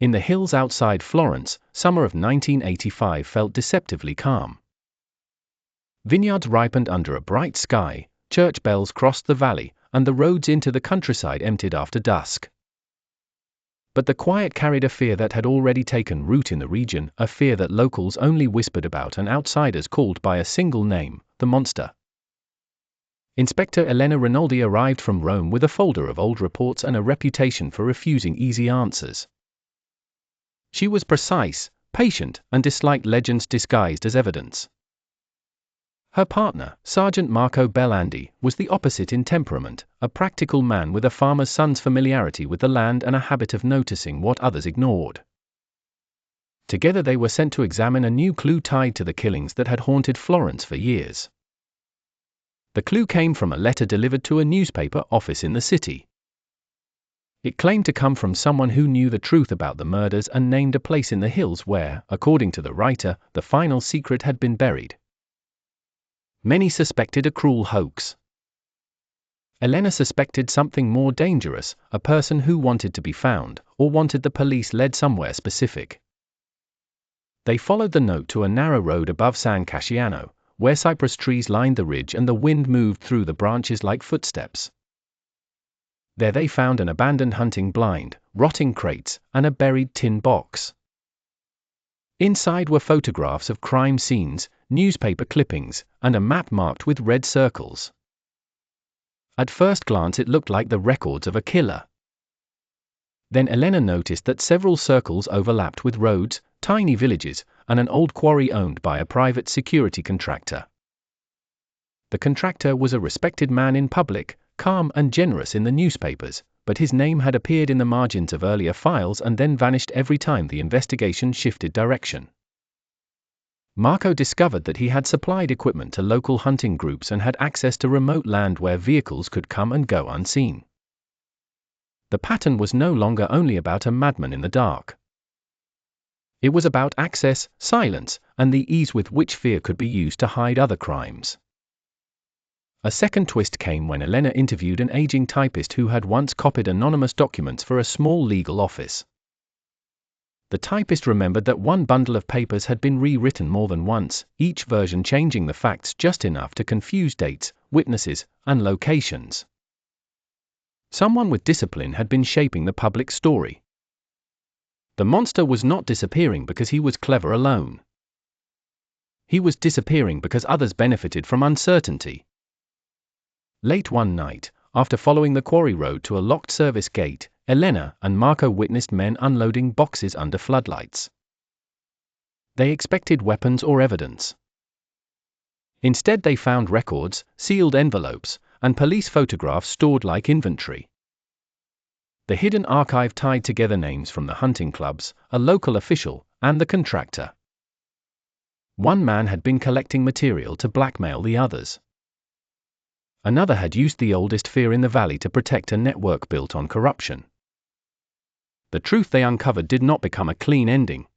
In the hills outside Florence, summer of 1985 felt deceptively calm. Vineyards ripened under a bright sky, church bells crossed the valley, and the roads into the countryside emptied after dusk. But the quiet carried a fear that had already taken root in the region, a fear that locals only whispered about and outsiders called by a single name: the monster. Inspector Elena Rinaldi arrived from Rome with a folder of old reports and a reputation for refusing easy answers. She was precise, patient, and disliked legends disguised as evidence. Her partner, Sergeant Marco Bellandi, was the opposite in temperament, a practical man with a farmer's son's familiarity with the land and a habit of noticing what others ignored. Together they were sent to examine a new clue tied to the killings that had haunted Florence for years. The clue came from a letter delivered to a newspaper office in the city. It claimed to come from someone who knew the truth about the murders and named a place in the hills where, according to the writer, the final secret had been buried. Many suspected a cruel hoax. Elena suspected something more dangerous, a person who wanted to be found, or wanted the police led somewhere specific. They followed the note to a narrow road above San Casciano, where cypress trees lined the ridge and the wind moved through the branches like footsteps. There they found an abandoned hunting blind, rotting crates, and a buried tin box. Inside were photographs of crime scenes, newspaper clippings, and a map marked with red circles. At first glance it looked like the records of a killer. Then Elena noticed that several circles overlapped with roads, tiny villages, and an old quarry owned by a private security contractor. The contractor was a respected man in public, calm and generous in the newspapers, but his name had appeared in the margins of earlier files and then vanished every time the investigation shifted direction. Marco discovered that he had supplied equipment to local hunting groups and had access to remote land where vehicles could come and go unseen. The pattern was no longer only about a madman in the dark. It was about access, silence, and the ease with which fear could be used to hide other crimes. A second twist came when Elena interviewed an aging typist who had once copied anonymous documents for a small legal office. The typist remembered that one bundle of papers had been rewritten more than once, each version changing the facts just enough to confuse dates, witnesses, and locations. Someone with discipline had been shaping the public story. The monster was not disappearing because he was clever alone. He was disappearing because others benefited from uncertainty. Late one night, after following the quarry road to a locked service gate, Elena and Marco witnessed men unloading boxes under floodlights. They expected weapons or evidence. Instead they found records, sealed envelopes, and police photographs stored like inventory. The hidden archive tied together names from the hunting clubs, a local official, and the contractor. One man had been collecting material to blackmail the others. Another had used the oldest fear in the valley to protect a network built on corruption. The truth they uncovered did not become a clean ending.